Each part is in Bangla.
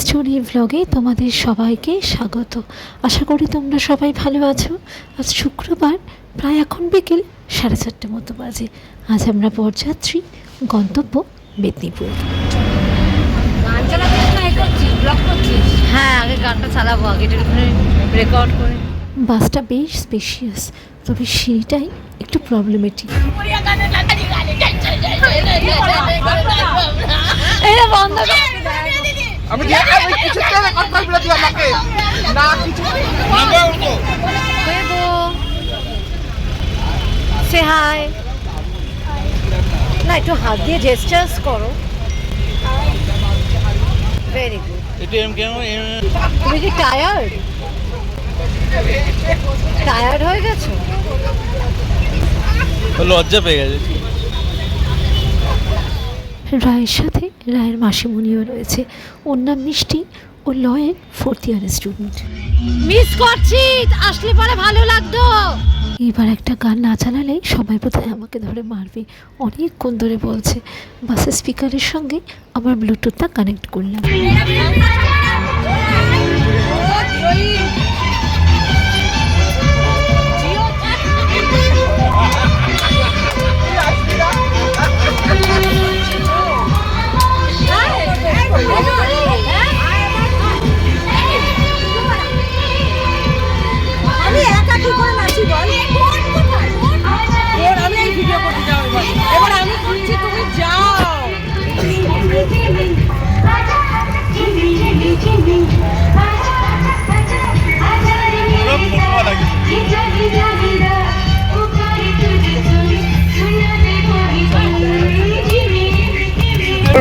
স্টোরি ভ্লগে তোমাদের সবাইকে স্বাগত। আশা করি তোমরা সবাই ভালো আছো। আজ শুক্রবার, প্রায় এখন বিকেল 4:30 মতো বাজে। আজ আমরা বরযাত্রী, গন্তব্য মেদিনীপুর। হ্যাঁ, আগে গানটা চালাবো, আগে রেকর্ড করে। বাসটা বেশ স্পেশিয়াস, তবে সিঁড়িটাই একটু প্রবলেমেটিক। সে হাই না, একটু হাত দিয়ে জেস্টার্স করো। Very good. তুমি কি টায়ার্ড হয়ে গেছো? লজ্জা পেয়ে গেছে। রায়ের সাথে রায়ের মাসিমণিও রয়েছে। ওর নাম মিষ্টি, ও লয়ের 4th ইয়ারের স্টুডেন্ট। মিস করছি, আসলে পরে ভালো লাগতো। এবার একটা গান না চালালে সবাই বোধহয় আমাকে ধরে মারবে, অনেকক্ষণ ধরে বলছে। বাসের স্পিকারের সঙ্গে আমার ব্লুটুথটা কানেক্ট করলাম।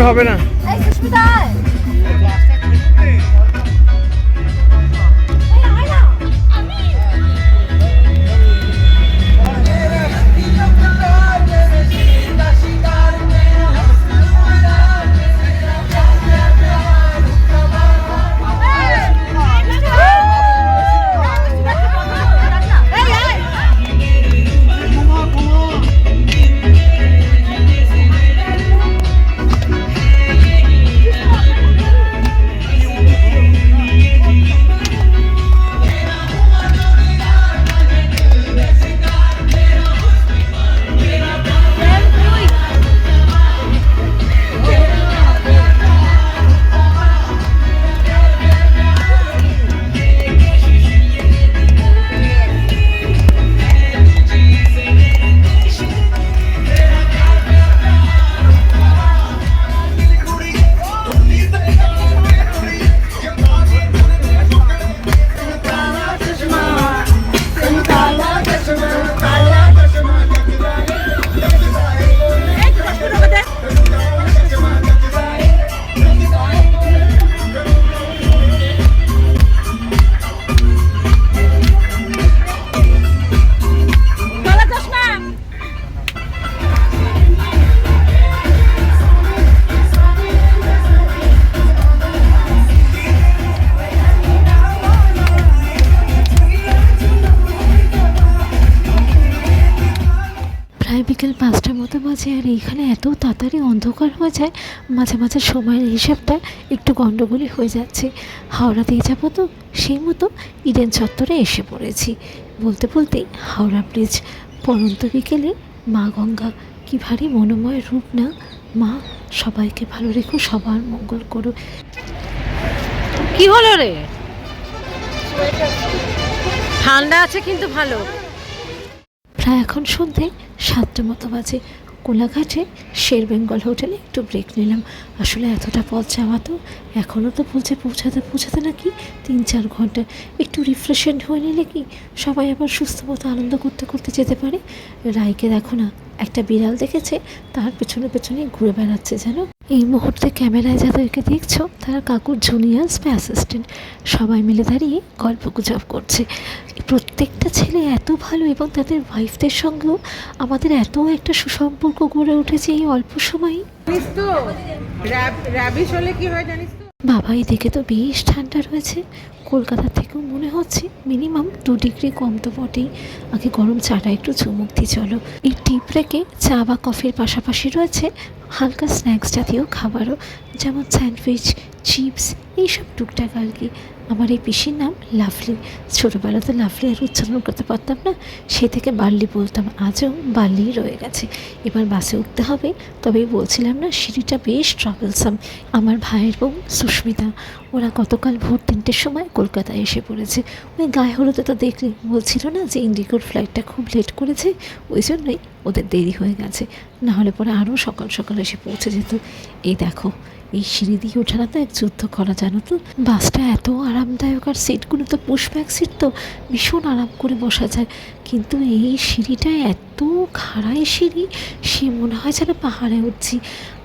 হবে না। বিকেল 5টার মতো বাজে, আর এইখানে এত তাড়াতাড়ি অন্ধকার হয়ে যায়, মাঝে মাঝে সময়ের হিসাবটা একটু গণ্ডগোলই হয়ে যাচ্ছে। হাওড়া দিয়ে যাবো তো, সেই মতো ইডেন চত্বরে এসে পড়েছি। বলতে বলতে হাওড়া ব্রিজ। পরন্ত বিকেলে মা গঙ্গা, কি ভারী মনোময় রূপ না। মা সবাইকে ভালো রেখো, সবার মঙ্গল করো। কি হলো রে? ঠান্ডা আছে কিন্তু ভালো। প্রায় এখন সন্ধে 7টা মতো বাজে। কোলাঘাটে শের বেঙ্গল হোটেলে একটু ব্রেক নিলাম। আসলে এতটা পথ যাওয়া তো, এখনও তো বলছে পৌঁছাতে নাকি 3-4 ঘন্টা। একটু রিফ্রেশমেন্ট হয়ে নিলে কি সবাই আবার সুস্থ মতো আনন্দ করতে করতে যেতে পারে। রায়কে দেখো না, একটা বিড়াল দেখেছে, তার পেছনে পেছনে ঘুরে বেড়াচ্ছে যেন। এই মুহূর্তে ক্যামেরায় যাদেরকে দেখছো তারা কাকুর জুনিয়র্স বা অ্যাসিস্ট্যান্ট। সবাই মিলে দাঁড়িয়ে গল্প গুজব করছে। প্রত্যেকটা ছেলে এত ভালো, এবং তাদের ওয়াইফদের সঙ্গেও আমাদের এত একটা সুসম্পর্ক গড়ে উঠেছে এই অল্প সময়ই। বাবা, এদিকে তো বেশ ঠান্ডা রয়েছে। কলকাতা থেকেও মনে হচ্ছে মিনিমাম 2 ডিগ্রি কম তো বটেই। আগে গরম চাটা একটু চুমুক দিই চলো। এই টি ব্রেকে চা বা কফির পাশাপাশি রয়েছে হালকা স্ন্যাক্স জাতীয় খাবারও, যেমন স্যান্ডউইচ, চিপস, এইসব টুকটাক আর কি। আমার এই পিসির নাম লাভলি। ছোটোবেলাতে লাভলি আর উচ্চারণ করতে পারতাম না, সেই থেকে বার্লি বলতাম, আজও বার্লিই রয়ে গেছে। এবার বাসে উঠতে হবে, তবেই বলছিলাম না সিঁড়িটা বেশ ট্রাভেলসাম। আমার ভাইয়ের বউ সুস্মিতা, ওরা গতকাল ভোর 3টের সময় কলকাতায় এসে পড়েছে। ওই গায়ে হলুদে তো দেখলে, বলছিল না যে ইন্ডিগোর ফ্লাইটটা খুব লেট করেছে, ওই জন্যই ওদের দেরি হয়ে গেছে, নাহলে পরে আরও সকাল সকাল এসে পৌঁছে যেত। এই দেখো, এই সিঁড়ি দিয়ে ওঠানো তো এক যুদ্ধ করা, জানো তো। বাসটা এত আরামদায়ক, আর সিটগুলো তো পুশব্যাক সিট, তো ভীষণ আরাম করে বসা যায়। কিন্তু এই সিঁড়িটা এত খাড়াই সিঁড়ি, সে মনে হয় যেন পাহাড়ে উঠছি।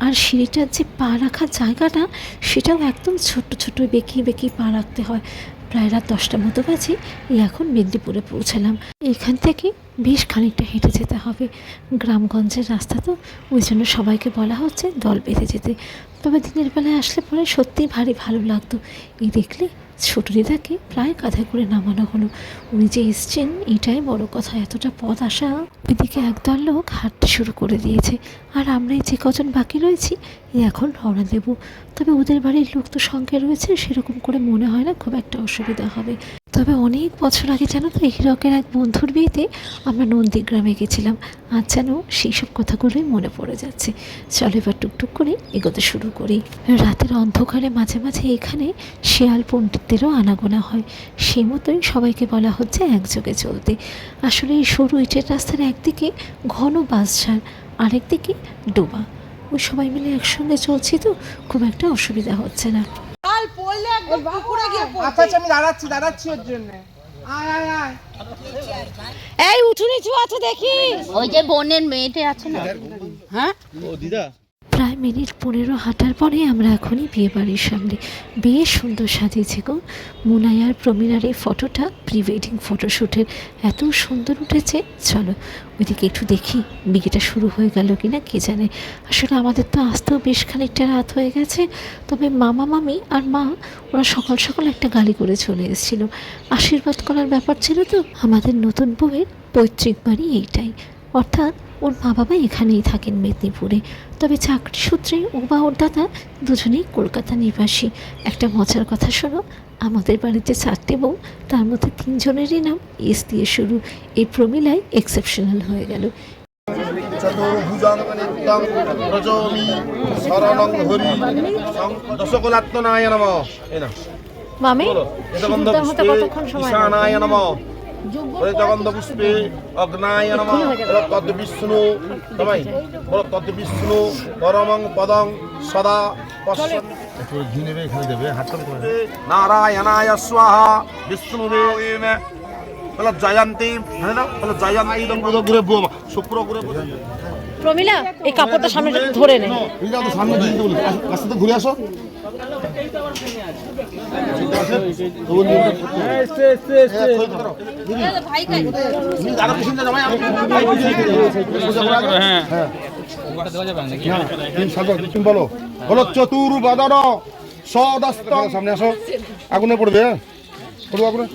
আর সিঁড়িটার যে পা রাখার জায়গাটা, সেটাও একদম ছোট্ট ছোট্ট বেঁকিয়ে বেঁকিয়ে পা রাখতে হয়। প্রায় রাত 10টার মতো বাজে, এখন মেদিনীপুরে পৌঁছালাম। এখান থেকে বেশ খানিকটা হেঁটে যেতে হবে, গ্রামগঞ্জের রাস্তা তো, ওই জন্য সবাইকে বলা হচ্ছে দল বেঁধে যেতে। তবে দিনের বেলায় আসলে পরে সত্যিই ভারী ভালো লাগতো। এই দেখলে ছোট দিদাকে প্রায় কাঁধে করে নামানো হলো। উনি যে এসছেন এটাই বড় কথা, এতটা পথ আসা। ওইদিকে একদল লোক হাঁটতে শুরু করে দিয়েছে, আর আমরাই যে কজন বাকি রয়েছি এখন রওনা দেব। তবে ওদের বাড়ির লোক তো সঙ্গে রয়েছে, সেরকম করে মনে হয় না খুব একটা অসুবিধা হবে। তবে অনেক বছর আগে জানো তো, হিরকের এক বন্ধুর বিয়েতে আমরা নন্দীগ্রামে গেছিলাম, আর যেন সেই সব কথাগুলোই মনে পড়ে যাচ্ছে। চলো এবার টুকটুক করে এগোতে শুরু করি। রাতের অন্ধকারে মাঝে মাঝে এখানে শেয়াল পণ্ডিতদেরও আনাগোনা হয়, সেই মতোই সবাইকে বলা হচ্ছে একযোগে চলতে। আসলে এই সরু ইটের রাস্তার একদিকে ঘন বাঁশঝাড়, আরেকদিকে ডোবা। ওই সবাই মিলে একসঙ্গে চলছি তো খুব একটা অসুবিধা হচ্ছে না। আচ্ছা আমি দাঁড়াচ্ছি ওর জন্য। এই উঠুনি চু আছে দেখি, ওই যে বোনের মেয়েটা আছে না। হ্যাঁ ও দিদা, প্রায় মিনিট 15 হাঁটার পরে আমরা এখনই বিয়ে বাড়ির সামনে। বেশ সুন্দর সাজিয়েছে গো। মুনায়ার প্রমিলার এই ফটোটা প্রি ওয়েডিং ফটোশ্যুটের, এত সুন্দর উঠেছে। চলো ওইদিকে একটু দেখি বিয়েটা শুরু হয়ে গেল কিনা কে জানে। আসলে আমাদের তো আসতেও বেশ খানিকটা রাত হয়ে গেছে। তবে মামা মামি আর মা ওরা সকাল সকাল একটা গাড়ি করে চলে এসেছিলো, আশীর্বাদ করার ব্যাপার ছিল তো। আমাদের নতুন বউয়ের পৈতৃক বাড়ি এইটাই, অর্থাৎ ওর মা বাবা এখানেই থাকেন মেদিনীপুরে। তবে চাকরি সূত্রে ও বা ওর দাদা দুজনেই কলকাতা নিবাসী। একটা মজার কথা শোনো, আমাদের বাড়িতে 4টে বউ, তার মধ্যে 3জনেরই নাম এস দিয়ে শুরু। এই প্রমিলায় এক্সেপশনাল হয়ে গেল। চতুর্ভুজং নিত্যং রজমি শরণং হরি দশকলাত্মনায় নমঃ। এই না মামি এতগন্ধ পুষ্পে ঈশানায় নমঃ, হরিতগন্ধ পুষ্পে অগ্নায় নমঃ। বলো তদ্ বিষ্ণু, সবাই বলো তদ্ বিষ্ণু পরমং পদং সদা পশ্যন। একটু ঘি নেবে, এখানে দেবে, হাতটা করে নারায়ণায় স্বাহা বিষ্ণুবে বলো জয়ন্তী, হ্যাঁ না বলো জয়ন্তী দম্পতি ঘুরে বউ শুক্র ঘুরে। প্রমিলা এই কাপড়টা সামনে ধরে নে। সামনে রাস্তা তো ঘুরে আসো। বলো বলো চতুর্বাদন সদস্ত, সামনে আসো। আগুনে পড়বে, পড়বো আগুনে।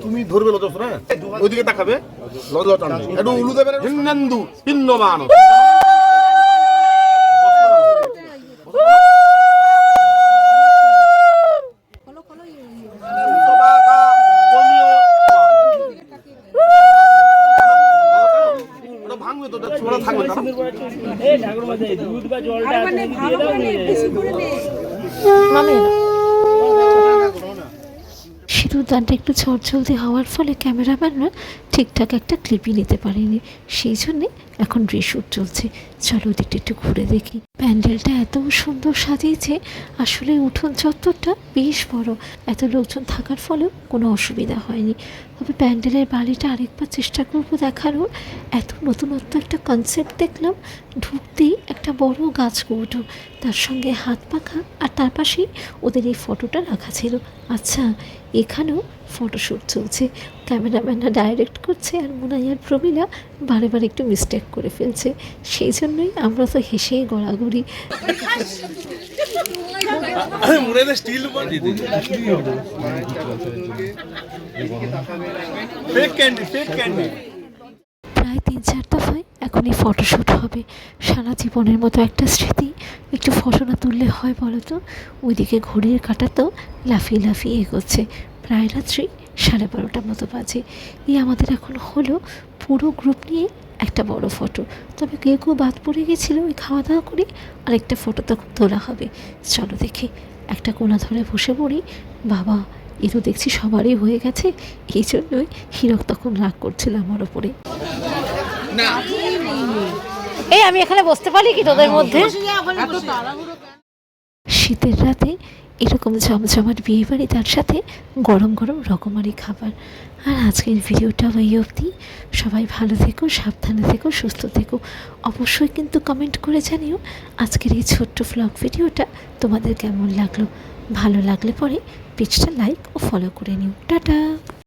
তুমি ধরবে লজস না, ওইদিকে তাকাবে, লজস একটু উলু দেবে, হিন্দেন্দু পিণ্ডমান। ভাঙবে তো ছোড়া থাকবে না। সিঁদুরদানটা একটু ঝড়ঝলদি হওয়ার ফলে ক্যামেরাম্যানরা ঠিকঠাক একটা ক্লিপই নিতে পারেনি, সেই জন্যে এখন রিশুট চলছে। চলো ওদিকটা একটু ঘুরে দেখি। প্যান্ডেলটা এত সুন্দর সাজিয়েছে, আসলে উঠোন চত্বরটা বেশ বড়, এত লোকজন থাকার ফলেও কোনো অসুবিধা হয়নি। তবে প্যান্ডেলের বাড়িটা আরেকবার চেষ্টা করবো দেখানোর। এত নতুনত্ব একটা কনসেপ্ট দেখলাম। ঢুকতেই একটা বড় গাছ কৌটো, তার সঙ্গে হাত পাখা, আর তার পাশেই ওদের এই ফটোটা রাখা ছিল। আচ্ছা, এখানেও ফটোশ্যুট চলছে। ক্যামেরাম্যানরা ডাইরেক্ট করছে আর মুনাই আর প্রমীলা বারে বারে একটু মিস্টেক করে ফেলছে, সেই জন্যই আমরা তো হেসেই গড়াগড়ি। স্টিল ফেক ক্যান্ডি প্রায় 3-4 দফায় এখন এই ফটোশ্যুট হবে। সারা জীবনের মতো একটা স্মৃতি, একটু ফটো না তুললে হয় বলো তো? ওইদিকে ঘড়ির কাঁটা তো লাফিয়ে লাফিয়ে এগোচ্ছে। প্রায় রাত্রি 12:30 মতো বাজে। এই আমাদের এখন হলো পুরো গ্রুপ নিয়ে একটা বড় ফটো। তবে কেউ বাদ পড়ে গেছিলো, ওই খাওয়া দাওয়া করে আরেকটা ফটো তখন তোলা হবে। চলো দেখে একটা কোণা ধরে বসে পড়ি। বাবা, এ তো দেখছি সবারই হয়ে গেছে, এই জন্যই হীরক তখন রাগ করছিল আমার ওপরে। এই আমি এখানে বসতে পারি কি তোদের মধ্যে? শীতের রাতে এরকম জমজমাট বিয়ে বাড়ি, তার সাথে গরম গরম রকমারি খাবার। আর আজকের ভিডিওটা এই অবধি। সবাই ভালো থেকো, সাবধানে থেকো, সুস্থ থেকো। অবশ্যই কিন্তু কমেন্ট করে জানিও আজকের এই ছোট্ট ভ্লগ ভিডিওটা তোমাদের কেমন লাগলো। ভালো লাগলে পরে পেজটা লাইক ও ফলো করে নিও। টাটা।